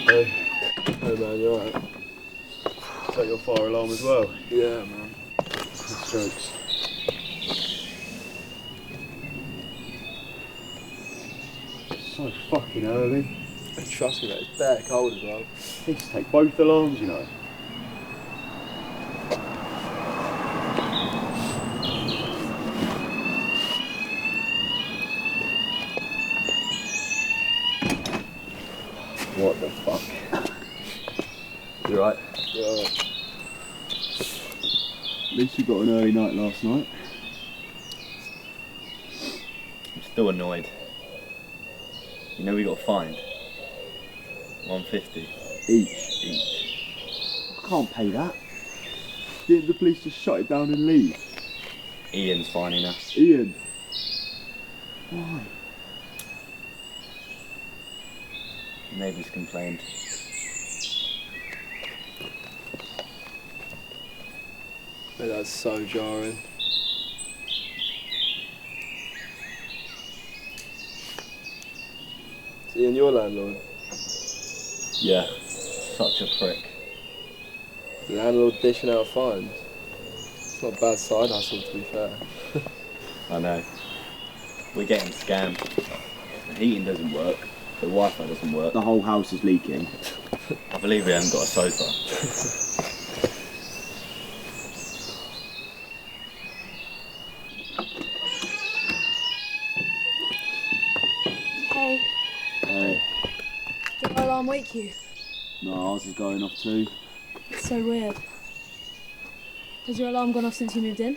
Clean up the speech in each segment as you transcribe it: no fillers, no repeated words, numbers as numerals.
Hey. Hey man, you alright? Is that your fire alarm as well? Yeah man. Strokes. So fucking early. Trust me mate, it's bare cold as well. Need to take both alarms, you know. What the fuck? You alright? You alright? At least you got an early night last night. I'm still annoyed. You know we got fined? 150. Each. I can't pay that. Didn't the police just shut it down and leave? Ian's fining us. Ian? Why? Neighbours complained. Mate, that's so jarring. Is Ian your landlord? Yeah, such a prick. The landlord dishing out fines? It's not a bad side hustle to be fair. I know. We're getting scammed. The heating doesn't work. The Wi-Fi doesn't work. The whole house is leaking. I believe we haven't got a sofa. Hey, Hey. did my alarm wake you? No, ours is going off too. It's so weird. Has your alarm gone off since you moved in?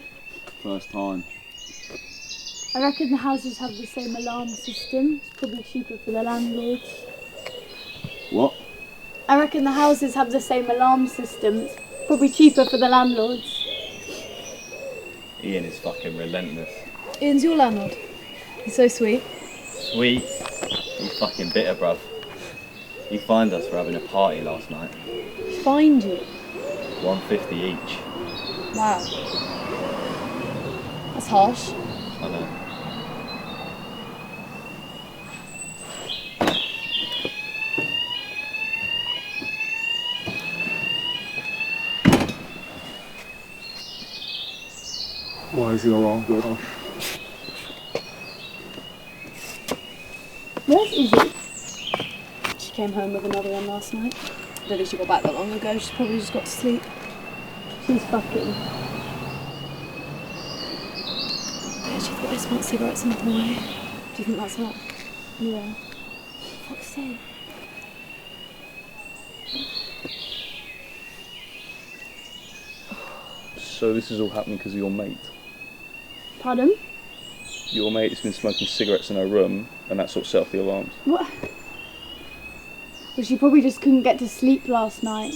First time. I reckon the houses have the same alarm system. It's probably cheaper for the landlords. What? I reckon the houses have the same alarm system. It's probably cheaper for the landlords. Ian is fucking relentless. Ian's your landlord. He's so sweet. Sweet. You fucking bitter, bruv. He fined us for having a party last night. Find you. 150 each. Wow. That's harsh. I know. Why is the alarm going off? Where's Izzy? She came home with another one last night. I don't think she got back that long ago. She probably just got to sleep. She's fucking. Yeah, she's got to smoke cigarettes in the hallway. Do you think that's her? Yeah. For fuck's sake. So this is all happening because of your mate? Pardon? Your mate has been smoking cigarettes in her room and that sort of set off the alarms? What? Well, she probably just couldn't get to sleep last night.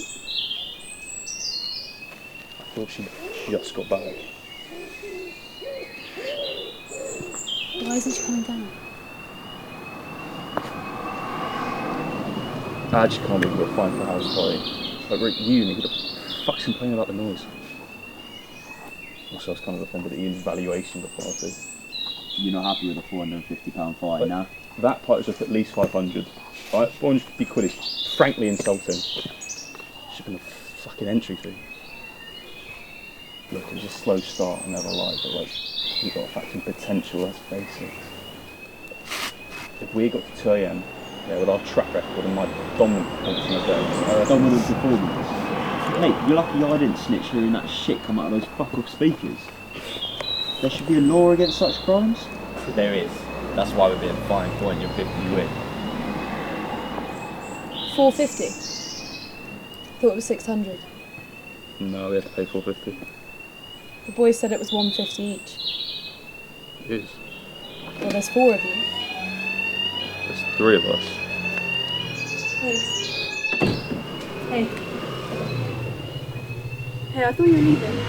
I thought she just got back. Why isn't she coming down? I just can't believe we got fined for a house party. Like we're at uni, who the fuck's complaining about the noise? Also, I was kind of offended at Ian's valuation of the party. You're not happy with a £450 fine now? That party was worth at least 500. Right? 450 quid is frankly insulting. Should have been a fucking entry fee. Look, it was a slow start, I never lied, but like, we've got a fucking potential, let's face it. If we got to 2 AM, yeah, with our track record and my dominant performance in the day, Dominant performance. Mate, you're lucky I didn't snitch hearing that shit come out of those fuck off speakers. There should be a law against such crimes. There is. That's why we're being fined 450 quid. 450. Thought it was 600. no, we had to pay 450. The boys said it was 150 each. It is. Well, there's 4 of you. There's 3 of us. Hey. Hey. Hey, I thought you were leaving.